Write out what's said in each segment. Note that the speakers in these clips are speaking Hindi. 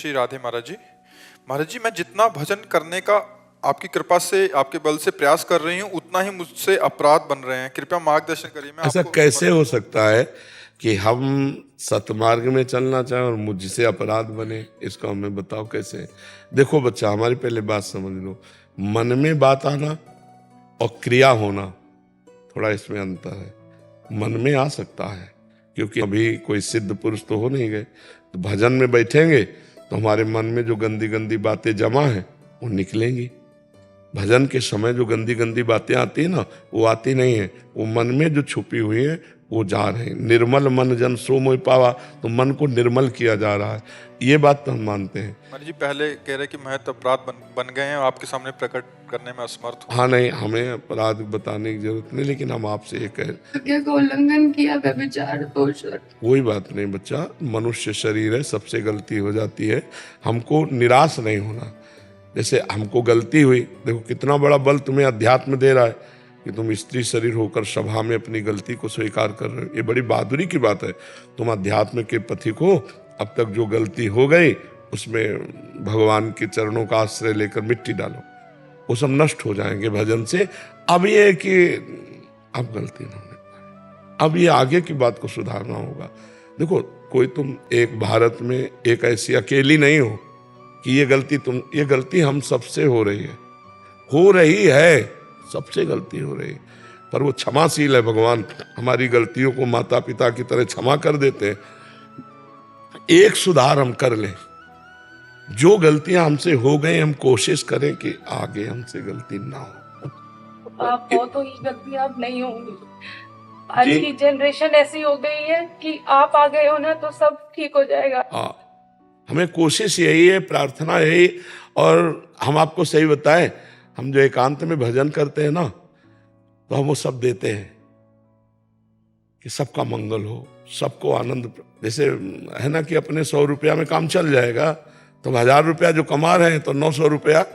श्री राधे महाराज जी। महाराज जी, मैं जितना भजन करने का आपकी कृपा से, आपके बल से प्रयास कर रही हूँ, उतना ही मुझसे अपराध बन रहे हैं। कृपया मार्गदर्शन करिए। मैं ऐसा कैसे हो सकता है कि हम सतमार्ग में चलना चाहें और मुझसे अपराध बने? इसको हमें बताओ कैसे। देखो बच्चा, हमारी पहले बात समझ लो। मन में बात आना और क्रिया होना, थोड़ा इसमें अंतर है। मन में आ सकता है क्योंकि अभी कोई सिद्ध पुरुष तो हो नहीं गए, तो भजन में बैठेंगे तो हमारे मन में जो गंदी गंदी बातें जमा हैं वो निकलेंगी। भजन के समय जो गंदी गंदी बातें आती है ना, वो आती नहीं है, वो मन में जो छुपी हुई है वो जा रहे हैं। निर्मल मन जन सो मोहि पावा, तो मन को निर्मल किया जा रहा है। ये बात तो हम मानते हैं। महाराज जी, पहले कह रहे कि मैं तो अपराध बन गए हैं और आपके सामने प्रकट करने में असमर्थ हूँ। हाँ नहीं, हमें अपराध बताने की जरूरत नहीं, लेकिन हम आपसे ये कह क्या को उल्लंघन किया, व्यभिचार, दोष? कोई बात नहीं बच्चा, मनुष्य शरीर है, सबसे गलती हो जाती है। हमको निराश नहीं होना। जैसे हमको गलती हुई, देखो कितना बड़ा बल तुम्हें अध्यात्म दे रहा है कि तुम स्त्री शरीर होकर सभा में अपनी गलती को स्वीकार कर रहे हो। ये बड़ी बहादुरी की बात है। तुम अध्यात्म के पथिक हो। अब तक जो गलती हो गई उसमें भगवान के चरणों का आश्रय लेकर मिट्टी डालो, वो सब नष्ट हो जाएंगे भजन से। अब ये कि अब गलती ना होने पाए, अब ये आगे की बात को सुधारना होगा। देखो, कोई तुम एक भारत में एक ऐसी अकेली नहीं हो कि ये गलती हम सबसे हो रही है, सबसे गलती हो रही है। पर वो क्षमाशील है भगवान, हमारी गलतियों को माता पिता की तरह क्षमा कर देते हैं। एक सुधार हम कर लें, जो गलतियां हमसे हो गई हम कोशिश करें कि आगे हमसे गलती ना हो। आप हो तो ये गलती आप नहीं होंगी। आज की जनरेशन ऐसी हो गई है कि आप आ गए हो ना तो सब ठीक हो जाएगा। हाँ, हमें कोशिश यही है, प्रार्थना यही। और हम आपको सही बताएं, हम जो एकांत में भजन करते हैं ना, तो हम वो सब देते हैं कि सबका मंगल हो, सबको आनंद। जैसे है ना कि अपने 100 रुपया में काम चल जाएगा, तो 1000 रुपया जो कमा रहे हैं तो 900 रुपया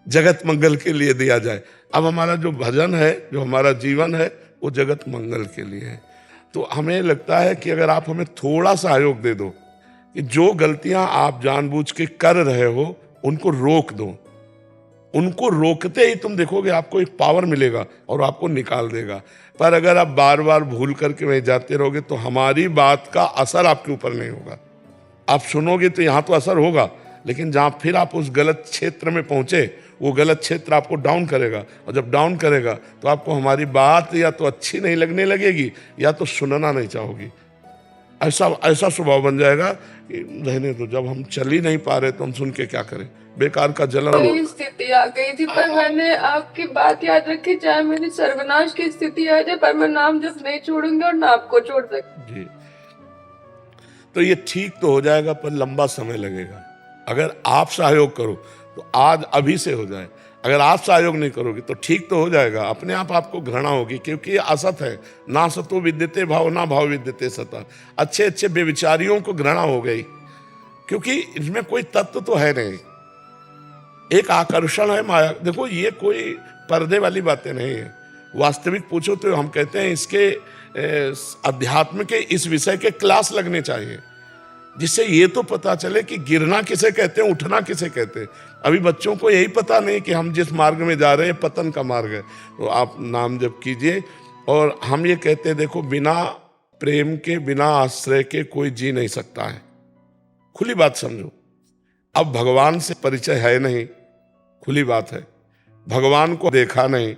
जगत मंगल के लिए दिया जाए। अब हमारा जो भजन है, जो हमारा जीवन है, वो जगत मंगल के लिए है। तो हमें लगता है कि अगर आप हमें थोड़ा सा सहयोग दे दो कि जो गलतियां आप जानबूझ के कर रहे हो उनको रोक दो, उनको रोकते ही तुम देखोगे आपको एक पावर मिलेगा और आपको निकाल देगा। पर अगर आप बार बार भूल करके वहीं जाते रहोगे तो हमारी बात का असर आपके ऊपर नहीं होगा। आप सुनोगे तो यहाँ तो असर होगा, लेकिन जहाँ फिर आप उस गलत क्षेत्र में पहुंचे, वो गलत क्षेत्र आपको डाउन करेगा। और जब डाउन करेगा तो आपको हमारी बात या तो अच्छी नहीं लगने लगेगी या तो सुनना नहीं चाहोगी। ऐसा स्वभाव बन जाएगा कि रहने दो, जब हम चल ही नहीं पा रहे तो हम सुन के क्या करें, बेकार का जलन। स्थिति आ गई थी, पर मैंने आपकी बात याद रखी, चाहे मेरी सर्वनाश की स्थिति आ जाए, पर मैं नाम जब नहीं छोड़ूंगी और ना आपको छोड़ सकती। जी, तो ये ठीक तो हो जाएगा, पर लंबा समय लगेगा। अगर आप सहयोग करो तो आज अभी से हो जाए। अगर आप सहयोग नहीं करोगे तो ठीक तो हो जाएगा, अपने आप आपको घृणा होगी, क्योंकि ये असत है। ना सतो विद्यते भाव, ना भाव विद्यते सता। अच्छे अच्छे बेविचारियों को घृणा हो गई, क्योंकि इसमें कोई तत्व तो है नहीं, एक आकर्षण है, माया। देखो, ये कोई पर्दे वाली बातें नहीं है। वास्तविक पूछो तो हम कहते हैं इसके अध्यात्म के इस विषय के क्लास लगने चाहिए, जिससे ये तो पता चले कि गिरना किसे कहते हैं, उठना किसे कहते हैं। अभी बच्चों को यही पता नहीं कि हम जिस मार्ग में जा रहे हैं पतन का मार्ग है। तो आप नाम जप कीजिए। और हम ये कहते हैं, देखो, बिना प्रेम के, बिना आश्रय के कोई जी नहीं सकता है। खुली बात समझो। अब भगवान से परिचय है नहीं, खुली बात है। भगवान को देखा नहीं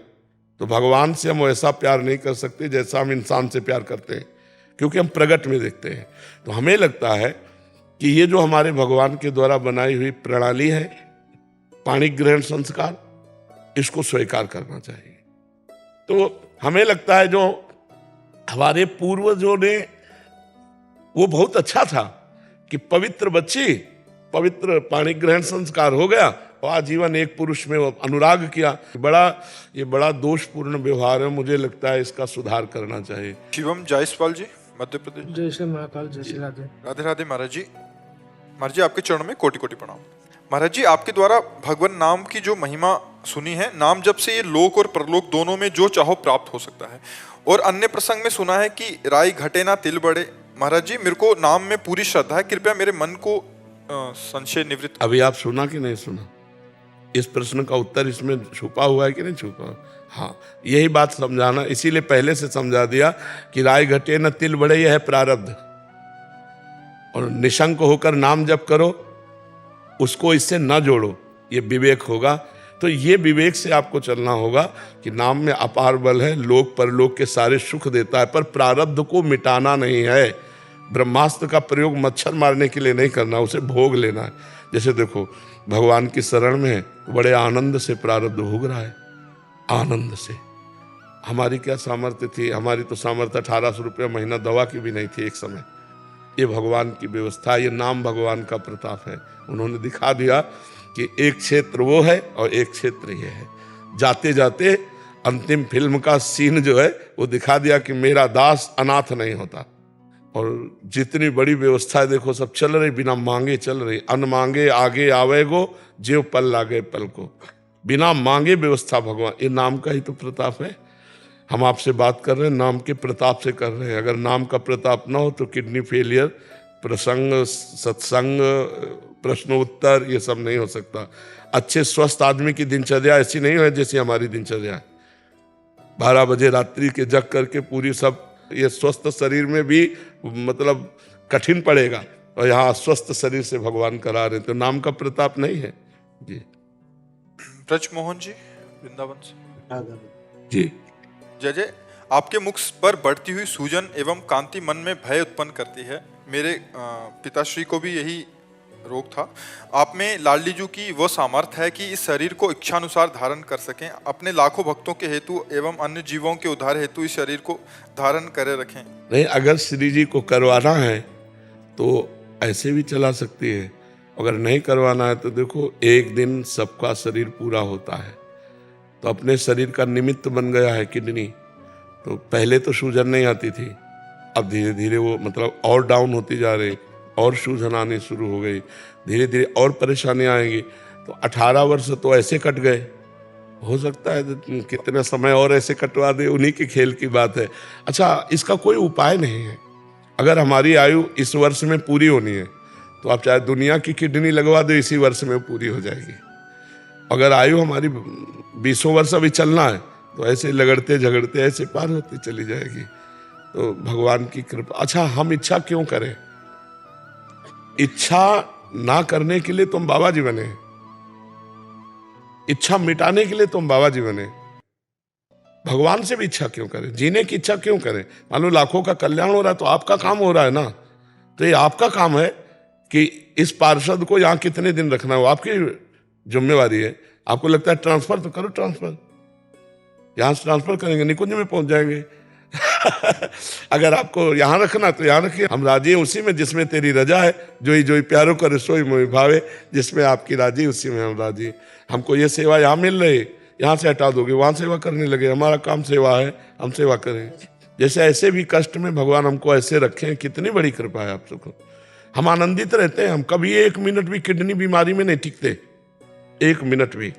तो भगवान से हम वैसा प्यार नहीं कर सकते जैसा हम इंसान से प्यार करते हैं, क्योंकि हम प्रगट में देखते हैं। तो हमें लगता है कि ये जो हमारे भगवान के द्वारा बनाई हुई प्रणाली है, पाणी ग्रहण संस्कार, इसको स्वीकार करना चाहिए। तो हमें लगता है जो हमारे पूर्वजों ने, वो बहुत अच्छा था कि पवित्र बच्ची, पवित्र पाणी ग्रहण संस्कार हो गया और आजीवन एक पुरुष में वो अनुराग किया। ये बड़ा दोषपूर्ण व्यवहार है। मुझे लगता है इसका सुधार करना चाहिए। शिवम जायसवाल जी, मध्य प्रदेश। जय श्री महाकाल, जय श्री राधे। राधे राधे महाराज जी। महाराज जी, आपके चरणों में कोटि कोटि प्रणाम। महाराज जी, आपके द्वारा भगवान नाम की जो महिमा सुनी है, नाम जब से ये लोक और परलोक दोनों में जो चाहो प्राप्त हो सकता है। और अन्य प्रसंग में सुना है कि राई घटे ना तिल बढ़े। महाराज जी, मेरे को नाम में पूरी श्रद्धा है, कृपया मेरे मन को संशय निवृत्त। अभी आप सुना कि नहीं सुना? इस प्रश्न का उत्तर इसमें छुपा हुआ है कि नहीं छुपा? हाँ, यही बात समझाना, इसीलिए पहले से समझा दिया कि राय घटे न तिल बढ़े, यह है प्रारब्ध। और निशंक होकर नाम जप करो, उसको इससे न जोड़ो, ये विवेक होगा। तो ये विवेक से आपको चलना होगा कि नाम में अपार बल है, लोक परलोक के सारे सुख देता है, पर प्रारब्ध को मिटाना नहीं है। ब्रह्मास्त्र का प्रयोग मच्छर मारने के लिए नहीं करना, उसे भोग लेना है। जैसे देखो, भगवान की शरण में है, बड़े आनंद से प्रारब्ध भोग रहा है, आनंद से। हमारी क्या सामर्थ्य थी? हमारी तो सामर्थ्य 1800 रुपये महीना दवा की भी नहीं थी एक समय। ये भगवान की व्यवस्था, ये नाम भगवान का प्रताप है। उन्होंने दिखा दिया कि एक क्षेत्र वो है और एक क्षेत्र ये है। जाते जाते अंतिम फिल्म का सीन जो है वो दिखा दिया कि मेरा दास अनाथ नहीं होता। और जितनी बड़ी व्यवस्था है देखो, सब चल रही, बिना मांगे चल रही। अन मांगे आगे आवेगो, जेव पल लागे पल को। बिना मांगे व्यवस्था भगवान, ये नाम का ही तो प्रताप है। हम आपसे बात कर रहे हैं, नाम के प्रताप से कर रहे हैं। अगर नाम का प्रताप ना हो तो किडनी फेलियर, प्रसंग, सत्संग, प्रश्नोत्तर, ये सब नहीं हो सकता। अच्छे स्वस्थ आदमी की दिनचर्या ऐसी नहीं है जैसी हमारी दिनचर्या है। 12 बजे रात्रि के जग करके पूरी सब, ये स्वस्थ शरीर में भी मतलब कठिन पड़ेगा, और यहाँ स्वस्थ शरीर से भगवान करा रहे, तो नाम का प्रताप नहीं है जी। ब्रजमोहन जी वृंदावन से। जी जय जय। आपके मुख पर बढ़ती हुई सूजन एवं कांति मन में भय उत्पन्न करती है। मेरे पिताश्री को भी यही रोग था। आप में लाडलीजू की वह सामर्थ्य है कि इस शरीर को इच्छानुसार धारण कर सकें। अपने लाखों भक्तों के हेतु एवं अन्य जीवों के उद्धार हेतु इस शरीर को धारण करे रखें। नहीं, अगर श्री जी को करवाना है तो ऐसे भी चला सकती है। अगर नहीं करवाना है तो देखो, एक दिन सबका शरीर पूरा होता है। तो अपने शरीर का निमित्त बन गया है किडनी। तो पहले तो सूजन नहीं आती थी, अब धीरे धीरे वो मतलब और डाउन होती जा रही, और सूजन आनी शुरू हो गई, धीरे धीरे और परेशानियां आएंगी। तो 18 वर्ष तो ऐसे कट गए। हो सकता है कितने समय और ऐसे कटवा दे, उन्हीं के खेल की बात है। अच्छा, इसका कोई उपाय नहीं है। अगर हमारी आयु इस वर्ष में पूरी होनी है तो आप चाहे दुनिया की किडनी लगवा दो, इसी वर्ष में पूरी हो जाएगी। अगर आयु हमारी 20 वर्ष अभी चलना है तो ऐसे लगड़ते झगड़ते ऐसे पार होती चली जाएगी। तो भगवान की कृपा। अच्छा, हम इच्छा क्यों करें? इच्छा ना करने के लिए तुम बाबा जी बने, इच्छा मिटाने के लिए तुम बाबा जी बने। भगवान से भी इच्छा क्यों करें? जीने की इच्छा क्यों करें? मान लो लाखों का कल्याण हो रहा है तो आपका काम हो रहा है ना। तो ये आपका काम है कि इस पार्षद को यहाँ कितने दिन रखना हो, आपकी जिम्मेवारी है। आपको लगता है ट्रांसफर, तो करो ट्रांसफर, यहां से ट्रांसफर करेंगे, निकुंज में पहुंच जाएंगे। अगर आपको यहाँ रखना तो यहाँ रखिए। हम राजी हैं उसी में जिसमें तेरी रजा है, जोई जोई प्यारो कर सोई मोहि भावे। जिसमें आपकी राजी उसी में हम राजी। हमको ये सेवा यहाँ मिल रही, यहाँ से हटा दोगे वहां सेवा करने लगे। हमारा काम सेवा है, हम सेवा करें। जैसे ऐसे भी कष्ट में भगवान हमको ऐसे रखे, कितनी बड़ी कृपा है आप सबको। हम आनंदित रहते हैं। हम कभी 1 मिनट भी किडनी बीमारी में नहीं टिकते, 1 मिनट भी।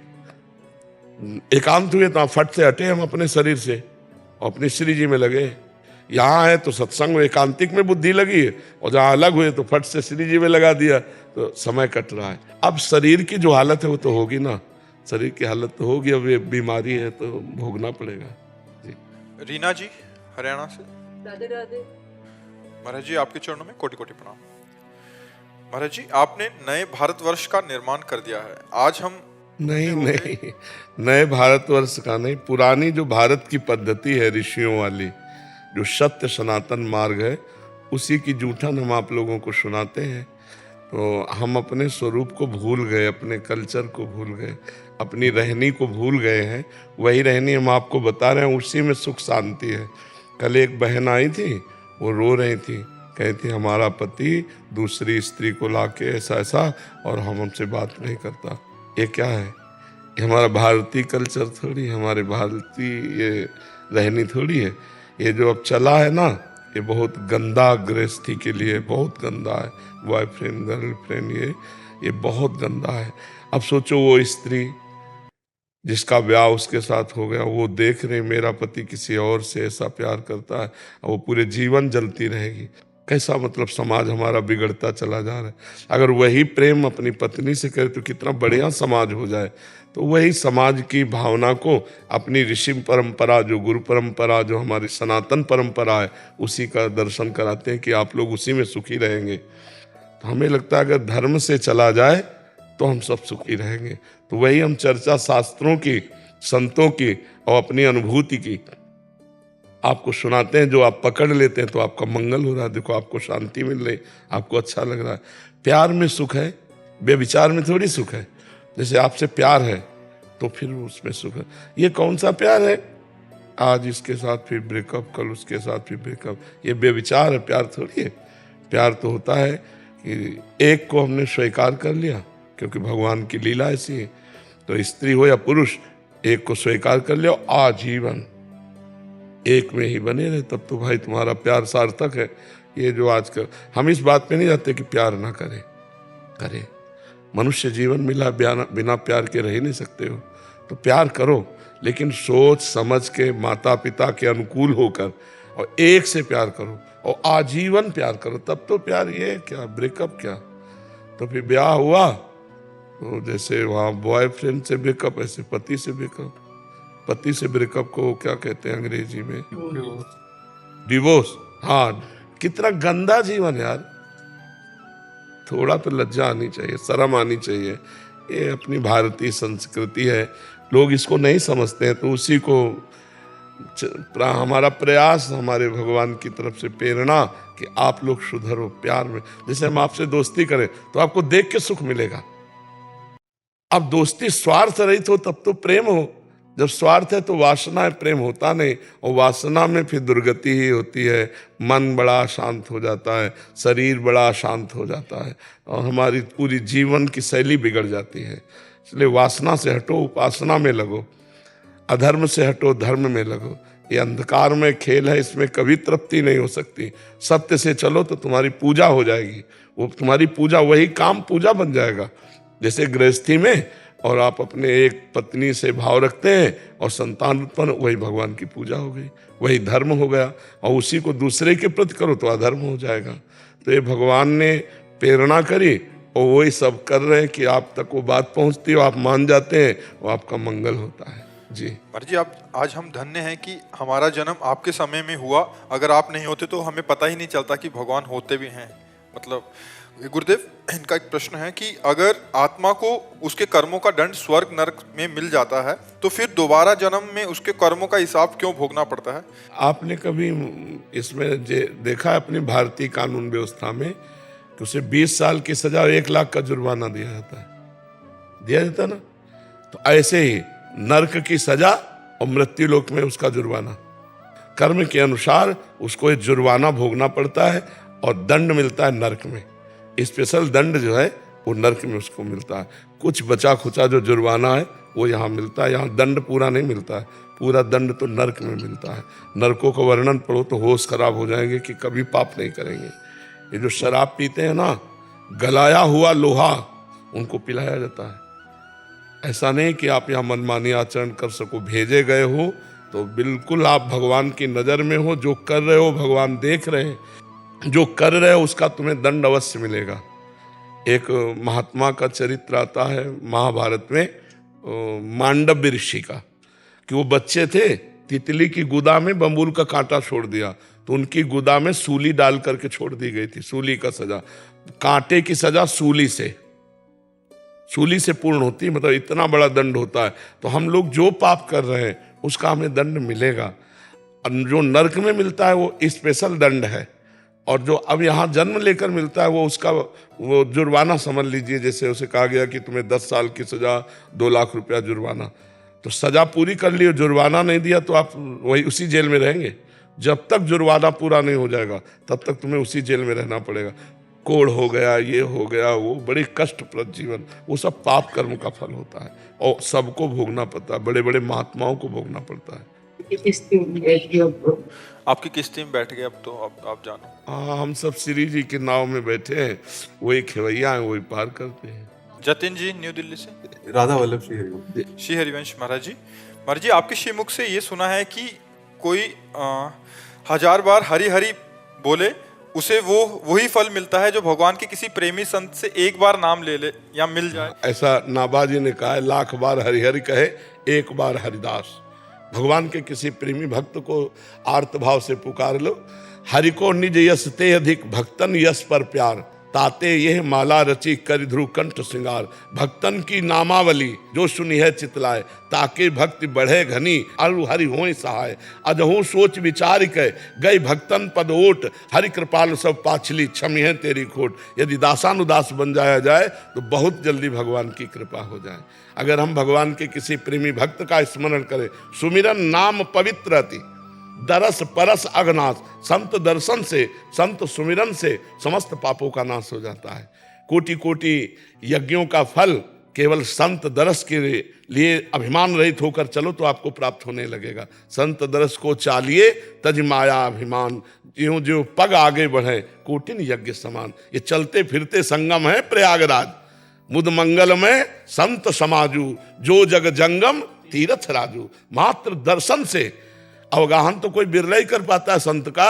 एकांत हुए तो फट से हटे हम अपने शरीर से और अपनी श्री जी में लगे। यहाँ है तो सत्संग एकांतिक में बुद्धि लगी है, और जहाँ अलग हुए तो फट से श्री जी में लगा दिया, तो समय कट रहा है। अब शरीर की जो हालत है वो तो होगी ना, शरीर की हालत तो होगी। अब ये बीमारी है तो भोगना पड़ेगा जी। रीना जी हरियाणा से। राधे राधे। महाराज जी आपके चरणों में कोटि कोटि प्रणाम। महाराज जी, आपने नए भारतवर्ष का निर्माण कर दिया है। आज हम नहीं, नए भारतवर्ष का नहीं, पुरानी जो भारत की पद्धति है ऋषियों वाली, जो सत्य सनातन मार्ग है, उसी की जूठन हम आप लोगों को सुनाते हैं। तो हम अपने स्वरूप को भूल गए, अपने कल्चर को भूल गए, अपनी रहनी को भूल गए हैं। वही रहनी हम आपको बता रहे हैं, उसी में सुख शांति है। कल एक बहन आई थी, वो रो रही थी, कहती हमारा पति दूसरी स्त्री को लाके ऐसा ऐसा, और हमसे बात नहीं करता। ये क्या है? ये हमारा भारतीय कल्चर थोड़ी, हमारे भारतीय ये रहनी थोड़ी है। ये जो अब चला है ना, ये बहुत गंदा गृहस्थी के लिए बहुत गंदा है। बॉयफ्रेंड गर्लफ्रेंड, ये बहुत गंदा है। अब सोचो वो स्त्री जिसका ब्याह उसके साथ हो गया, वो देख रहे मेरा पति किसी और से ऐसा प्यार करता है, वो पूरे जीवन जलती रहेगी। कैसा मतलब समाज हमारा बिगड़ता चला जा रहा है। अगर वही प्रेम अपनी पत्नी से करे तो कितना बढ़िया समाज हो जाए। तो वही समाज की भावना को अपनी ऋषि परंपरा, जो गुरु परंपरा, जो हमारी सनातन परंपरा है, उसी का दर्शन कराते हैं कि आप लोग उसी में सुखी रहेंगे। तो हमें लगता है अगर धर्म से चला जाए तो हम सब सुखी रहेंगे। तो वही हम चर्चा शास्त्रों की, संतों की और अपनी अनुभूति की आपको सुनाते हैं, जो आप पकड़ लेते हैं तो आपका मंगल हो रहा है। देखो आपको शांति मिल रही, आपको अच्छा लग रहा है। प्यार में सुख है, बेविचार में थोड़ी सुख है। जैसे आपसे प्यार है तो फिर उसमें सुख है। ये कौन सा प्यार है, आज इसके साथ फिर ब्रेकअप, कल उसके साथ फिर ब्रेकअप, ये बेविचार है, प्यार थोड़ी है। प्यार तो होता है कि एक को हमने स्वीकार कर लिया, क्योंकि भगवान की लीला ऐसी है। तो स्त्री हो या पुरुष, एक को स्वीकार कर लिया, आजीवन एक में ही बने रहे, तब तो भाई तुम्हारा प्यार सार्थक है। ये जो आजकल हम इस बात पे नहीं जाते कि प्यार ना करें, करें। मनुष्य जीवन मिला, बिना प्यार के रह ही नहीं सकते हो। तो प्यार करो, लेकिन सोच समझ के, माता पिता के अनुकूल होकर, और एक से प्यार करो और आजीवन प्यार करो, तब तो प्यार। ये क्या ब्रेकअप क्या? तो फिर ब्याह हुआ तो जैसे वहाँ बॉयफ्रेंड से ब्रेकअप, ऐसे पति से ब्रेकअप। पति से ब्रेकअप को क्या कहते हैं अंग्रेजी में? डिवोर्स। हाँ, कितना गंदा जीवन यार। थोड़ा तो लज्जा आनी चाहिए, शर्म आनी चाहिए। ये अपनी भारतीय संस्कृति है, लोग इसको नहीं समझते हैं। तो उसी को हमारा प्रयास, हमारे भगवान की तरफ से प्रेरणा कि आप लोग सुधरो प्यार में। जैसे हम आपसे दोस्ती करें तो आपको देख के सुख मिलेगा। अब दोस्ती स्वार्थ रहित हो तब तो प्रेम हो। जब स्वार्थ है तो वासना है, प्रेम होता नहीं। और वासना में फिर दुर्गति ही होती है। मन बड़ा अशांत हो जाता है, शरीर बड़ा अशांत हो जाता है, और हमारी पूरी जीवन की शैली बिगड़ जाती है। इसलिए वासना से हटो, उपासना में लगो। अधर्म से हटो, धर्म में लगो। ये अंधकार में खेल है, इसमें कभी तृप्ति नहीं हो सकती। सत्य से चलो तो तुम्हारी पूजा हो जाएगी। वो तुम्हारी पूजा, वही काम पूजा बन जाएगा। जैसे गृहस्थी में और आप अपने एक पत्नी से भाव रखते हैं और संतान उत्पन्न, वही भगवान की पूजा हो गई, वही धर्म हो गया। और उसी को दूसरे के प्रति करो तो अधर्म हो जाएगा। तो ये भगवान ने प्रेरणा करी और वही सब कर रहे हैं कि आप तक वो बात पहुंचती हो, आप मान जाते हैं, वो आपका मंगल होता है। जी महाराज जी, आप आज हम धन्य हैं कि हमारा जन्म आपके समय में हुआ। अगर आप नहीं होते तो हमें पता ही नहीं चलता कि भगवान होते भी हैं। मतलब गुरुदेव, इनका एक प्रश्न है कि अगर आत्मा को उसके कर्मों का दंड स्वर्ग नरक में मिल जाता है तो फिर दोबारा जन्म में उसके कर्मों का हिसाब क्यों भोगना पड़ता है? आपने कभी इसमें देखा है अपनी भारतीय कानून व्यवस्था में कि उसे 20 साल की सजा और 1 लाख का जुर्माना दिया जाता है, दिया जाता ना? तो ऐसे ही नरक की सजा और मृत्यु लोक में उसका जुर्माना, कर्म के अनुसार उसको एक जुर्माना भोगना पड़ता है और दंड मिलता है नरक में। स्पेशल दंड जो है वो नरक में उसको मिलता है। कुछ बचा खुचा जो जुर्माना है वो यहाँ मिलता है। यहाँ दंड पूरा नहीं मिलता है, पूरा दंड तो नरक में मिलता है। नरकों का वर्णन पढ़ो तो होश खराब हो जाएंगे कि कभी पाप नहीं करेंगे। ये जो शराब पीते हैं ना, गलाया हुआ लोहा उनको पिलाया जाता है। ऐसा नहीं कि आप यहाँ मनमानी आचरण कर सको। भेजे गए हो तो बिल्कुल आप भगवान की नज़र में हो, जो कर रहे हो भगवान देख रहे हैं, जो कर रहे हो उसका तुम्हें दंड अवश्य मिलेगा। एक महात्मा का चरित्र आता है महाभारत में, मांडव्य ऋषि का, कि वो बच्चे थे, तितली की गुदा में बंबूल का कांटा छोड़ दिया तो उनकी गुदा में सूली डाल करके छोड़ दी गई थी। सूली का सजा, कांटे की सजा सूली से पूर्ण होती है, मतलब इतना बड़ा दंड होता है। तो हम लोग जो पाप कर रहे हैं उसका हमें दंड मिलेगा। जो नरक में मिलता है वो स्पेशल दंड है, और जो अब यहाँ जन्म लेकर मिलता है वो उसका वो जुर्माना समझ लीजिए। जैसे उसे कहा गया कि तुम्हें 10 साल की सजा, 2 लाख रुपया जुर्माना। तो सजा पूरी कर ली, जुर्माना नहीं दिया तो आप वही उसी जेल में रहेंगे। जब तक जुर्माना पूरा नहीं हो जाएगा तब तक तुम्हें उसी जेल में रहना पड़ेगा। कोढ़ हो गया, ये हो गया, वो बड़ी कष्टप्रद जीवन, वो सब पाप कर्म का फल होता है और सबको भोगना पड़ता है। बड़े बड़े महात्माओं को भोगना पड़ता है। आपकी किस्ती में बैठ गए अब तो आप जानो। हाँ, हम सब श्री जी की नाव में बैठे हैं, वही खेवैया हैं, वही पार करते हैं। जतिन जी न्यू दिल्ली से। राधा वल्लभ श्री हरिवंश। श्री हरिवंश महाराज जी आपके श्रीमुख से ये सुना है कि कोई 1000 बार हरि हरि बोले उसे वो वही फल मिलता है जो भगवान के किसी प्रेमी संत से एक बार नाम ले ले या मिल जाए। ऐसा नाभाजी ने कहा है, लाख बार हरि हरि कहे एक बार हरिदास। भगवान के किसी प्रेमी भक्त को आर्त भाव से पुकार लो। हरि को निज यश ते अधिक भक्तन यश पर प्यार, ताते यह माला रची कर ध्रुव कंठ श्रृंगार। भक्तन की नामावली जो सुनी है चितलाए, ताके भक्ति बढ़े घनी अरु हरि होय सहाय। अजहू सोच विचार के गई भक्तन पद ओट, हरि कृपाल सब पाछली क्षमी है तेरी खोट। यदि दासानुदास बन जाया जाए तो बहुत जल्दी भगवान की कृपा हो जाए। अगर हम भगवान के किसी प्रेमी भक्त का स्मरण करें, सुमिरन नाम पवित्र अति, दरस परस अगनाश। संत दर्शन से, संत सुमिरन से समस्त पापों का नाश हो जाता है। कोटि कोटि यज्ञों का फल केवल संत दरस के लिए अभिमान रहित होकर चलो तो आपको प्राप्त होने लगेगा। संत दरस को चालिए तज माया अभिमान, ज्यों ज्यों पग आगे बढ़े कोटिन यज्ञ समान। ये चलते फिरते संगम है प्रयागराज, मुद मंगल में संत समाजू, जो जग जंगम तीरथ राजू। मात्र दर्शन से अवगाहन तो कोई बिरला ही कर पाता है संत का,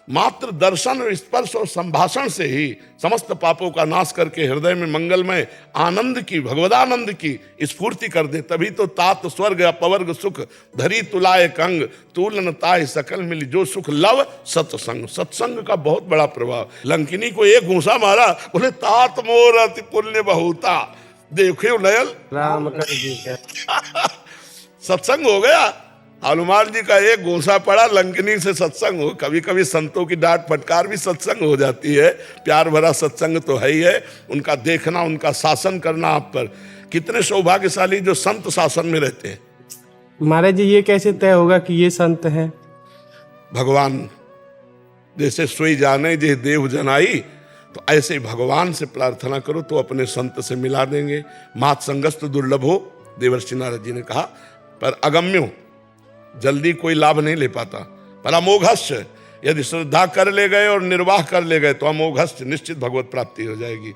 मात्र दर्शन, स्पर्श और संभाषण से ही समस्त पापों का नाश करके हृदय में मंगलमय आनंद की, भगवदानंद की स्फूर्ति कर दे। तभी तो तात स्वर्ग अपवर्ग सुख, धरी तुलाए कंग, तूलन ताय सकल मिली। जो सुख लव सत्संग, सत्संग का बहुत बड़ा प्रभाव। लंकिनी को एक घूंसा मारा, बोले तात मोर अति पुण्य बहुता, देखो नयल राम कर जी का सत्संग हो गया। हनुमान जी का एक घूंसा पड़ा, लंकिनी से सत्संग हो। कभी कभी संतों की डांट फटकार भी सत्संग हो जाती है, प्यार भरा सत्संग तो है ही है। उनका देखना, उनका शासन करना आप पर। कितने सौभाग्यशाली जो संत शासन में रहते हैं। महाराज जी ये कैसे तय होगा कि ये संत हैं? भगवान जैसे सोई जाने जे देव जनाई, तो ऐसे भगवान से प्रार्थना करो तो अपने संत से मिला देंगे। मात संगस्त दुर्लभो, देवर्षि नारद जी ने कहा, पर अगम्यो, जल्दी कोई लाभ नहीं ले पाता। पर अमोघस्य, यदि श्रद्धा कर ले गए और निर्वाह कर ले गए तो अमोघस्य, निश्चित भगवत प्राप्ति हो जाएगी।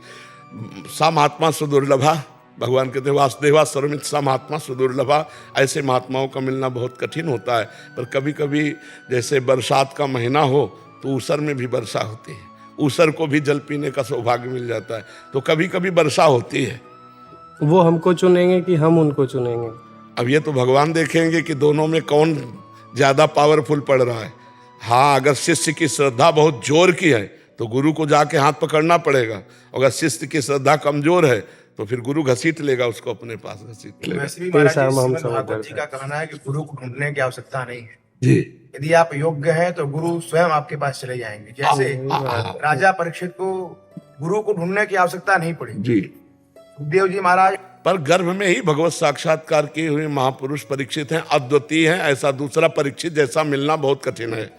सा महात्मा सुदुर्लभा, भगवान कहते हैं वासुदेवा सर्वमित सा महात्मा सुदुर्लभा। ऐसे महात्माओं का मिलना बहुत कठिन होता है। पर कभी कभी जैसे बरसात का महीना हो तो ऊसर में भी वर्षा होती है, ऊसर को भी जल पीने का सौभाग्य मिल जाता है। तो कभी कभी वर्षा होती है। वो हमको चुनेंगे कि हम उनको चुनेंगे? अब ये तो भगवान देखेंगे कि दोनों में कौन ज्यादा पावरफुल पड़ रहा है। हाँ, अगर शिष्य की श्रद्धा बहुत जोर की है तो गुरु को जाके हाथ पकड़ना पड़ेगा। अगर शिष्य की श्रद्धा कमजोर है तो फिर गुरु घसीट लेगा उसको अपने पास, घसीट लेगा। वैसे भी महाराज जी, श्रीमद् भागवत जी का कहना है कि गुरु को ढूंढने की आवश्यकता नहीं है जी। यदि आप योग्य हैं तो गुरु स्वयं आपके पास चले जाएंगे। जैसे राजा परीक्षित को गुरु को ढूंढने की आवश्यकता नहीं पड़ी जी। सुखदेव जी महाराज पर गर्भ में ही भगवत साक्षात्कार किए हुए महापुरुष परीक्षित हैं, अद्वितीय हैं। ऐसा दूसरा परीक्षित जैसा मिलना बहुत कठिन है।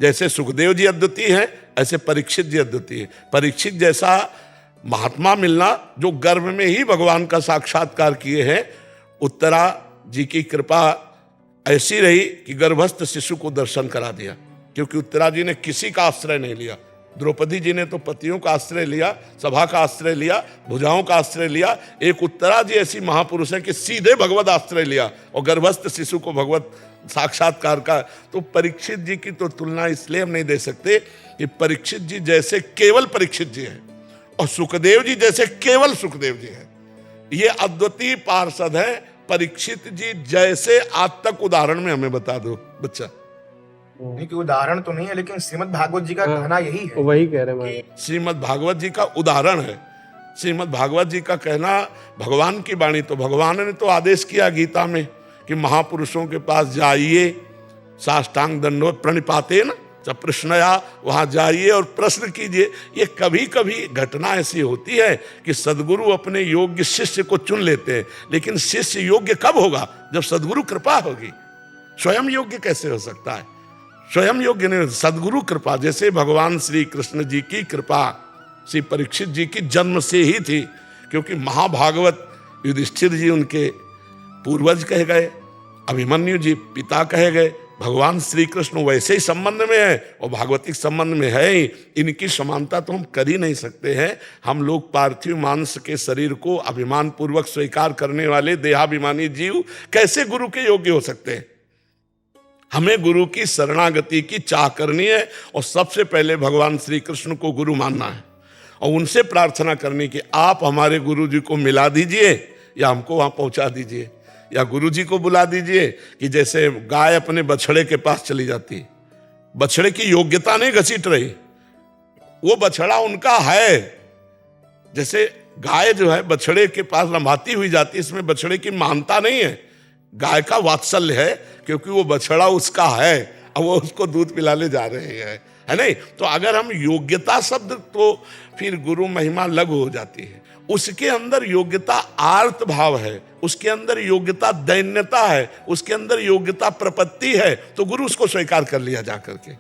जैसे सुखदेव जी अद्वितीय हैं, ऐसे परीक्षित जी अद्वितीय। परीक्षित जैसा महात्मा मिलना जो गर्भ में ही भगवान का साक्षात्कार किए हैं। उत्तरा जी की कृपा ऐसी रही कि गर्भस्थ शिशु को दर्शन करा दिया, क्योंकि उत्तरा जी ने किसी का आश्रय नहीं लिया। द्रौपदी जी ने तो पतियों का आश्रय लिया, सभा का आश्रय लिया, भुजाओं का आश्रय लिया। एक उत्तरा जी ऐसी महापुरुष है कि सीधे भगवत आश्रय लिया और गर्भस्थ शिशु को भगवत साक्षात्कार का। तो परीक्षित जी की तो तुलना इसलिए हम नहीं दे सकते कि परीक्षित जी जैसे केवल परीक्षित जी हैं और सुखदेव जी जैसे केवल सुखदेव जी हैं। ये अद्वितीय पार्षद है। परीक्षित जी जैसे आज तक उदाहरण में हमें बता दो बच्चा। नहीं कि उदाहरण तो नहीं है, लेकिन श्रीमद् भागवत जी का कहना यही है। वही कह रहे हैं। श्रीमद् भागवत जी का उदाहरण है। श्रीमद् भागवत जी का कहना भगवान की वाणी, तो भगवान ने तो आदेश किया गीता में कि महापुरुषों के पास जाइए, साष्टांग दंडवत प्रणिपातेन च प्रश्नया, वहां जाइए और प्रश्न कीजिए। ये कभी कभी घटना ऐसी होती है कि सदगुरु अपने योग्य शिष्य को चुन लेते हैं, लेकिन शिष्य योग्य कब होगा? जब सदगुरु कृपा होगी। स्वयं योग्य कैसे हो सकता है? स्वयं योग्य नहीं, सदगुरु कृपा। जैसे भगवान श्री कृष्ण जी की कृपा श्री परीक्षित जी की जन्म से ही थी, क्योंकि महाभागवत युधिष्ठिर जी उनके पूर्वज कहे गए, अभिमन्यु जी पिता कहे गए। भगवान श्री कृष्ण वैसे ही संबंध में है और भागवतिक संबंध में है ही। इनकी समानता तो हम कर ही नहीं सकते हैं। हम लोग पार्थिव मांस के शरीर को अभिमान पूर्वक स्वीकार करने वाले देहाभिमानी जीव कैसे गुरु के योग्य हो सकते हैं? हमें गुरु की शरणागति की चाह करनी है और सबसे पहले भगवान श्री कृष्ण को गुरु मानना है और उनसे प्रार्थना करनी कि आप हमारे गुरु जी को मिला दीजिए या हमको वहां पहुंचा दीजिए, या गुरु जी को बुला दीजिए कि जैसे गाय अपने बछड़े के पास चली जाती, बछड़े की योग्यता नहीं घसीट रही, वो बछड़ा उनका है। जैसे गाय जो है बछड़े के पास रमाती हुई जाती है, इसमें बछड़े की मानता नहीं है, गाय का वात्सल्य है क्योंकि वो बछड़ा उसका है और वो उसको दूध पिलाने जा रहे हैं, है नहीं। तो अगर हम योग्यता शब्द, तो फिर गुरु महिमा लघु हो जाती है। उसके अंदर योग्यता आर्त भाव है, उसके अंदर योग्यता दैन्यता है, उसके अंदर योग्यता प्रपत्ति है, तो गुरु उसको स्वीकार कर लिया जा करके।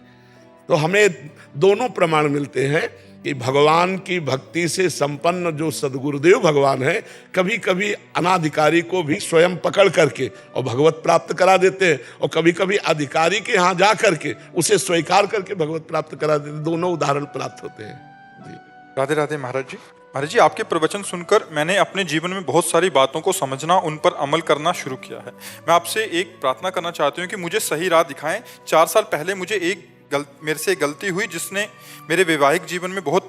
तो हमें दोनों प्रमाण मिलते हैं कि भगवान की भक्ति से संपन्न जो सदगुरुदेव भगवान है, कभी कभी अनाधिकारी को भी स्वयं पकड़ करके और भगवत प्राप्त करा देते हैं, और कभी कभी अधिकारी के यहाँ जा करके उसे स्वीकार करके भगवत प्राप्त करा देते हैं। दोनों उदाहरण प्राप्त होते हैं जी। राधे राधे महाराज जी। महाराज जी, आपके प्रवचन सुनकर मैंने अपने जीवन में बहुत सारी बातों को समझना, उन पर अमल करना शुरू किया है। मैं आपसे एक प्रार्थना करना चाहती हूँ कि मुझे सही राह दिखाएं। 4 साल पहले मुझे मेरे से एक गलती हुई जिसने मेरे वैवाहिक जीवन में बहुत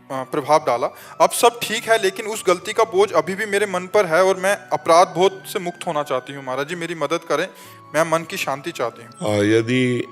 प्रभाव डाला। अब सब ठीक है, लेकिन उस गलती का बोझ अभी भी मेरे मन पर है और मैं अपराध बोध से मुक्त होना चाहती हूँ। महाराज जी, मेरी मदद करें, मैं मन की शांति चाहती हूँ। यदि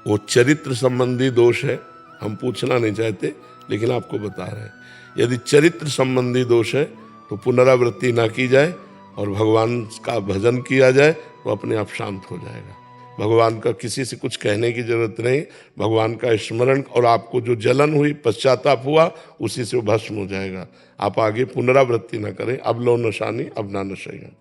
वो चरित्र संबंधी दोष है, हम पूछना नहीं चाहते लेकिन आपको बता रहे हैं, यदि चरित्र संबंधी दोष है तो पुनरावृत्ति ना की जाए और भगवान का भजन किया जाए तो अपने आप शांत हो जाएगा। भगवान का किसी से कुछ कहने की जरूरत नहीं, भगवान का स्मरण, और आपको जो जलन हुई, पश्चाताप हुआ, उसी से वो भस्म हो जाएगा। आप आगे पुनरावृत्ति ना करें। अब लो नशानी अब ना नशैया।